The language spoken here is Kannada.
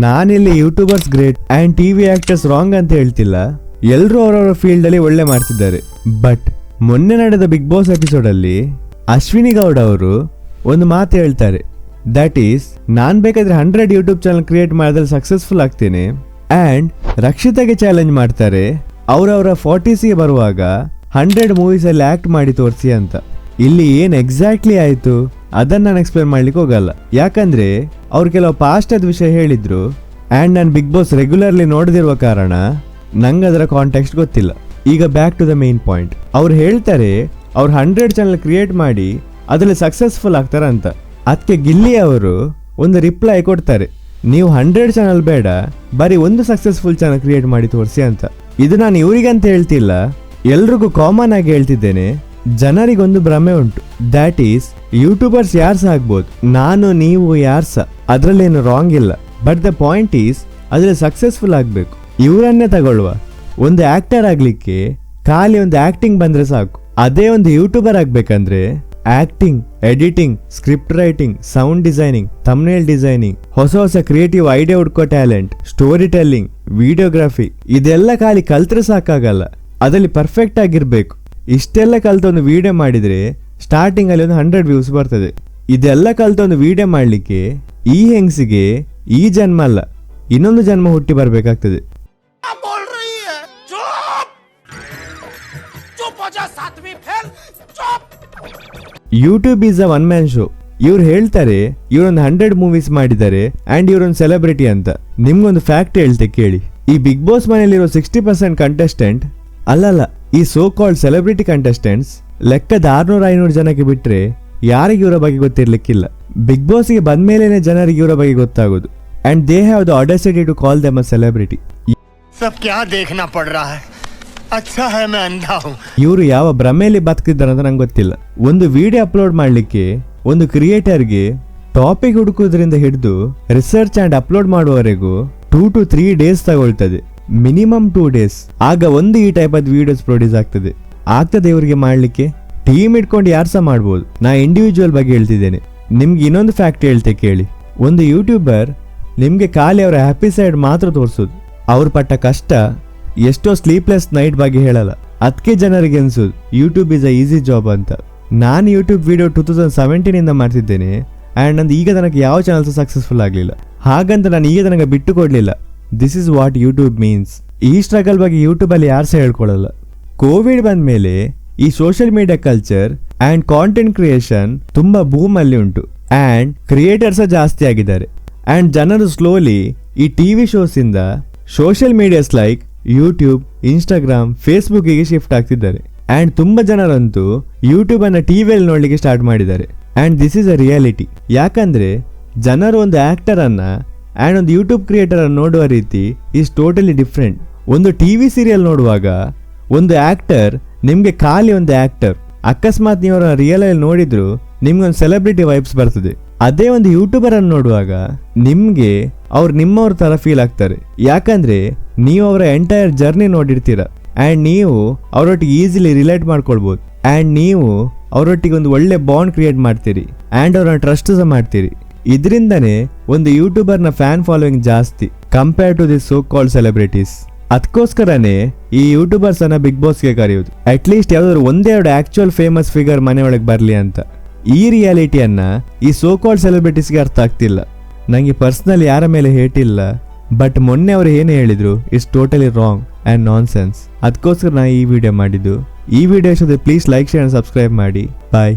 ನಾನಿಲ್ಲಿ YouTubers great and TV actors wrong ಅಂತ ಹೇಳ್ತಿಲ್ಲ. ಎಲ್ಲರೂ ಅವರವರ ಫೀಲ್ಡ್ ಅಲ್ಲಿ ಒಳ್ಳೆ ಮಾಡ್ತಿದ್ದಾರೆ. ಬಟ್ ಮೊನ್ನೆ ನಡೆದ ಬಿಗ್ ಬಾಸ್ ಎಪಿಸೋಡ್ ಅಲ್ಲಿ ಅಶ್ವಿನಿ ಗೌಡ ಅವರು ಒಂದು ಮಾತು ಹೇಳ್ತಾರೆ. ದಟ್ ಈಸ್, ನಾನ್ ಬೇಕಾದ್ರೆ 100 ಯೂಟ್ಯೂಬ್ ಚಾನಲ್ ಕ್ರಿಯೇಟ್ ಮಾಡಿದ್ರೆ ಸಕ್ಸಸ್ಫುಲ್ ಆಗ್ತೇನೆ. ಅಂಡ್ ರಕ್ಷಿತಾಗೆ ಚಾಲೆಂಜ್ ಮಾಡ್ತಾರೆ, ಅವರವರ 40 ಬರುವಾಗ 100 ಮೂವೀಸ್ ಅಲ್ಲಿ ಆಕ್ಟ್ ಮಾಡಿ ತೋರಿಸಿ ಅಂತ. ಇಲ್ಲಿ ಏನ್ ಎಕ್ಸಾಕ್ಟ್ಲಿ ಆಯ್ತು ಅದನ್ನ ನಾನು ಎಕ್ಸ್ಪ್ಲೇನ್ ಮಾಡ್ಲಿಕ್ಕೆ ಹೋಗಲ್ಲ, ಯಾಕಂದ್ರೆ ಅವ್ರು ಕೆಲವು ಪಾಸ್ಟ್ ಅದ್ ವಿಷಯ ಹೇಳಿದ್ರು. ಅಂಡ್ ನಾನು ಬಿಗ್ ಬಾಸ್ ರೆಗ್ಯುಲರ್ಲಿ ನೋಡದಿರುವ ಕಾರಣ ನಂಗೆ ಅದರ ಕಾಂಟೆಕ್ಸ್ಟ್ ಗೊತ್ತಿಲ್ಲ. ಈಗ back to the main point. ಅವ್ರು ಹೇಳ್ತಾರೆ ಅವ್ರು 100 ಚಾನಲ್ ಕ್ರಿಯೇಟ್ ಮಾಡಿ ಅದ್ರಲ್ಲಿ ಸಕ್ಸಸ್ಫುಲ್ ಆಗ್ತಾರ ಅಂತ. ಅದಕ್ಕೆ ಗಿಲ್ಲಿ ಅವರು ಒಂದು ರಿಪ್ಲೈ ಕೊಡ್ತಾರೆ, ನೀವು 100 ಚಾನಲ್ ಬೇಡ, ಬರೀ ಒಂದು ಸಕ್ಸಸ್ಫುಲ್ ಚಾನಲ್ ಕ್ರಿಯೇಟ್ ಮಾಡಿ ತೋರಿಸಿ ಅಂತ. ಇದು ನಾನು ಇವರಿಗಂತ ಹೇಳ್ತಿಲ್ಲ, ಎಲ್ರಿಗೂ ಕಾಮನ್ ಆಗಿ ಹೇಳ್ತಿದ್ದೇನೆ. ಜನರಿಗೊಂದು ಭ್ರಮೆ ಉಂಟು, ದ್ಯಾಟ್ ಈಸ್ ಯೂಟ್ಯೂಬರ್ಸ್ ಯಾರ್ಸ ಆಗ್ಬೋದು, ನಾನು ನೀವು ಯಾರ್ಸ, ಅದ್ರಲ್ಲೇನು ರಾಂಗ್ ಇಲ್ಲ. ಬಟ್ ದ ಪಾಯಿಂಟ್ ಈಸ್ ಅದ್ರಲ್ಲಿ ಸಕ್ಸಸ್ಫುಲ್ ಆಗ್ಬೇಕು. ಇವರನ್ನೇ ತಗೊಳ್ಳುವ, ಒಂದು ಆಕ್ಟರ್ ಆಗ್ಲಿಕ್ಕೆ ಖಾಲಿ ಒಂದು ಆಕ್ಟಿಂಗ್ ಬಂದ್ರೆ ಸಾಕು. ಅದೇ ಒಂದು ಯೂಟ್ಯೂಬರ್ ಆಗ್ಬೇಕಂದ್ರೆ acting, editing, script writing, sound designing, thumbnail designing, ಹೊಸ ಹೊಸ ಕ್ರಿಯೇಟಿವ್ ಐಡಿಯಾ ಹುಡ್ಕೋ ಟ್ಯಾಲೆಂಟ್, ಸ್ಟೋರಿ ಟೆಲ್ಲಿಂಗ್, ವಿಡಿಯೋಗ್ರಫಿ, ಇದೆಲ್ಲ ಖಾಲಿ ಕಲ್ತ್ರೆ ಸಾಕಾಗಲ್ಲ, ಅದರಲ್ಲಿ ಪರ್ಫೆಕ್ಟ್ ಆಗಿರ್ಬೇಕು. ಇಷ್ಟೆಲ್ಲ ಕಲ್ತ ಒಂದು ವಿಡಿಯೋ ಮಾಡಿದ್ರೆ ಸ್ಟಾರ್ಟಿಂಗ್ ಅಲ್ಲಿ ಒಂದು 100 ವ್ಯೂಸ್ ಬರ್ತದೆ. ಇದೆಲ್ಲ ಕಲ್ತ ಒಂದು ವಿಡಿಯೋ ಮಾಡ್ಲಿಕ್ಕೆ ಈ ಹೆಂಗ್ಸಿಗೆ ಈ ಜನ್ಮ ಅಲ್ಲ, ಇನ್ನೊಂದು ಜನ್ಮ ಹುಟ್ಟಿ ಬರ್ಬೇಕಾಗ್ತದೆ. YouTube is a one man show. ಇವ್ರು ಹೇಳ್ತಾರೆ ಇವರೊಂದು 100 ಮೂವೀಸ್ ಮಾಡಿದ್ದಾರೆ ಅಂಡ್ ಇವರೊಂದು ಸೆಲೆಬ್ರಿಟಿ ಅಂತ. ನಿಮ್ಗೊಂದು ಫ್ಯಾಕ್ಟ್ ಹೇಳ್ತೆ ಕೇಳಿ. ಈ ಬಿಗ್ ಬಾಸ್ ಮನೆಯಲ್ಲಿರೋ 60% ಕಂಟೆಸ್ಟೆಂಟ್ ಅಲ್ಲಲ್ಲ, ಈ ಸೋ ಕಾಲ್ಡ್ ಸೆಲೆಬ್ರಿಟಿ ಕಂಟೆಸ್ಟೆಂಟ್ಸ್ ಲೆಕ್ಕದ 600-500 ಜನಕ್ಕೆ ಬಿಟ್ರೆ ಯಾರಿಗೆ ಇವರ ಬಗ್ಗೆ ಗೊತ್ತಿರ್ಲಿಕ್ಕಿಲ್ಲ. ಬಿಗ್ ಬಾಸ್ಗೆ ಬಂದ್ಮೇಲೆನೆ ಜನರಿಗೆ ಇವರ ಬಗ್ಗೆ ಗೊತ್ತಾಗೋದು. And they have the audacity to call them a celebrity. ಇವರು ಯಾವ ಭ್ರಮೆಯಲ್ಲಿ ಬದುಕಿದ್ದಾರೆ ಅಂತ ನಂಗೆ ಗೊತ್ತಿಲ್ಲ. ಒಂದು ವಿಡಿಯೋ ಅಪ್ಲೋಡ್ ಮಾಡ್ಲಿಕ್ಕೆ ಒಂದು ಕ್ರಿಯೇಟರ್ಗೆ ಟಾಪಿಕ್ ಹುಡುಕೋದ್ರಿಂದ ಹಿಡಿದು ರಿಸರ್ಚ್ ಅಂಡ್ ಅಪ್ಲೋಡ್ ಮಾಡುವವರೆಗೂ 2 to 3 ಡೇಸ್ ತಗೊಳ್ತದೆ, ಮಿನಿಮಮ್ 2 ಡೇಸ್. ಆಗ ಒಂದು ಈ ಟೈಪ್ ಆದ ವಿಡಿಯೋಸ್ ಪ್ರೊಡ್ಯೂಸ್ ಆಗ್ತದೆ. ಇವರಿಗೆ ಮಾಡ್ಲಿಕ್ಕೆ ಟೀಮ್ ಇಟ್ಕೊಂಡು ಯಾರ್ಸ ಮಾಡ್ಬೋದು. ನಾ ಇಂಡಿವಿಜುವಲ್ ಬಗ್ಗೆ ಹೇಳ್ತಿದ್ದೇನೆ. ನಿಮ್ಗೆ ಇನ್ನೊಂದು ಫ್ಯಾಕ್ಟ್ ಹೇಳ್ತೆ ಕೇಳಿ. ಒಂದು ಯೂಟ್ಯೂಬರ್ ನಿಮ್ಗೆ ಖಾಲಿ ಅವರ ಹ್ಯಾಪಿ ಸೈಡ್ ಮಾತ್ರ ತೋರಿಸೋದು, ಅವ್ರು ಪಟ್ಟ ಕಷ್ಟ, ಎಷ್ಟೋ ಸ್ಲೀಪ್ಲೆಸ್ ನೈಟ್ ಬಗ್ಗೆ ಹೇಳಲ್ಲ. ಅದಕ್ಕೆ ಜನರಿಗೆ ಅನ್ಸೋದು YouTube is a easy job ಅಂತ. ನಾನು ಯೂಟ್ಯೂಬ್ ವಿಡಿಯೋ 2017 ಇಂದ ಮಾಡ್ತಿದ್ದೇನೆ ಅಂಡ್ ನಂದು ಈಗ ತನಕ ಯಾವ ಚಾನಲ್ಸ್ ಸಕ್ಸಸ್ಫುಲ್ ಆಗಲಿಲ್ಲ. ಹಾಗಂತ ನಾನು ಈಗ ತನಕ ಬಿಟ್ಟು ಕೊಡ್ಲಿಲ್ಲ. This is what YouTube means. ಈ ಸ್ಟ್ರಗಲ್ ಬಗ್ಗೆ ಯೂಟ್ಯೂಬ್ ಅಲ್ಲಿ ಯಾರು ಸಹ ಹೇಳ್ಕೊಳ್ಳಲ್ಲ. ಕೋವಿಡ್ ಬಂದ ಮೇಲೆ ಈ social media culture and content creation ತುಂಬಾ ಬೂಮ್ ಅಲ್ಲಿ ಉಂಟು ಅಂಡ್ ಕ್ರಿಯೇಟರ್ಸ್ ಜಾಸ್ತಿ ಆಗಿದ್ದಾರೆ. ಅಂಡ್ ಜನರು ಸ್ಲೋಲಿ ಈ ಟಿವಿ ಶೋಸ್ ಇಂದ social medias like YouTube, Instagram, Facebook ಗೆ ಶಿಫ್ಟ್ ಆಗ್ತಿದ್ದಾರೆ. ಅಂಡ್ ತುಂಬಾ ಜನರಂತೂ ಯೂಟ್ಯೂಬ್ ಅನ್ನ ಟಿವಿಯಲ್ಲಿ ನೋಡ್ಲಿಕ್ಕೆ ಸ್ಟಾರ್ಟ್ ಮಾಡಿದ್ದಾರೆ. And this is a reality. ಯಾಕಂದ್ರೆ ಜನರು ಒಂದು ಆಕ್ಟರ್ ಅನ್ನ ಅಂಡ್ ಒಂದು ಯೂಟ್ಯೂಬ್ ಕ್ರಿಯೇಟರ್ ಅನ್ನು ನೋಡುವ ರೀತಿ ಈಸ್ ಟೋಟಲಿ ಡಿಫ್ರೆಂಟ್. ಒಂದು ಟಿವಿ ಸೀರಿಯಲ್ ನೋಡುವಾಗ ಒಂದು ಆಕ್ಟರ್ ನಿಮ್ಗೆ ಖಾಲಿ ಒಂದು ಆಕ್ಟರ್, ಅಕಸ್ಮಾತ್ ನೀವು ಅವರ ರಿಯಲ್ ಅಲ್ಲಿ ನೋಡಿದ್ರು ನಿಮ್ಗೆ ಒಂದು ಸೆಲೆಬ್ರಿಟಿ ವೈಬ್ಸ್ ಬರ್ತದೆ. ಅದೇ ಒಂದು ಯೂಟ್ಯೂಬರ್ ಅನ್ನು ನೋಡುವಾಗ ನಿಮ್ಗೆ ಅವ್ರು ನಿಮ್ಮವ್ರ ತರ ಫೀಲ್ ಆಗ್ತಾರೆ. ಯಾಕಂದ್ರೆ ನೀವು ಅವರ ಎಂಟೈರ್ ಜರ್ನಿ ನೋಡಿರ್ತೀರ ಅಂಡ್ ನೀವು ಅವರೊಟ್ಟಿಗೆ ಈಸಿಲಿ ರಿಲೇಟ್ ಮಾಡ್ಕೊಳ್ಬಹುದು. ಅಂಡ್ ನೀವು ಅವರೊಟ್ಟಿಗೆ ಒಂದು ಒಳ್ಳೆ ಬಾಂಡ್ ಕ್ರಿಯೇಟ್ ಮಾಡ್ತೀರಿ ಅಂಡ್ ಅವ್ರನ್ನ ಟ್ರಸ್ಟ್ ಸಹ ಮಾಡ್ತೀರಿ. ಇದರಿಂದನೇ ಒಂದು ಯೂಟ್ಯೂಬರ್ ನ ಫ್ಯಾನ್ ಫಾಲೋಯಿಂಗ್ ಜಾಸ್ತಿ compare to this so called celebrities. ಅದಕ್ಕೋಸ್ಕರನೇ ಈ ಯೂಟ್ಯೂಬರ್ಸ್ ಅನ್ನ ಬಿಗ್ ಬಾಸ್ಗೆ ಕರೆಯೋದು. ಅಟ್ ಲೀಸ್ಟ್ ಯಾವ್ದಾದ್ರು 1-2 ಆಕ್ಚುಯಲ್ ಫೇಮಸ್ ಫಿಗರ್ ಮನೆಯೊಳಗೆ ಬರ್ಲಿ ಅಂತ. ಈ ರಿಯಾಲಿಟಿಯನ್ನ ಈ ಸೋ ಕಾಲ್ಡ್ ಸೆಲೆಬ್ರಿಟೀಸ್ಗೆ ಅರ್ಥ ಆಗ್ತಿಲ್ಲ. ನಂಗೆ ಪರ್ಸನಲ್ ಯಾರ ಮೇಲೆ ಹೇಟ್ ಇಲ್ಲ, ಬಟ್ ಮೊನ್ನೆ ಅವರು ಏನು ಹೇಳಿದ್ರು it's totally wrong and non sense. ಅದಕ್ಕೋಸ್ಕರ ನಾ ಈ ವಿಡಿಯೋ ಮಾಡಿದ್ದು. ಈ ವಿಡಿಯೋ ಇಷ್ಟ please like, share and subscribe ಮಾಡಿ. ಬಾಯ್.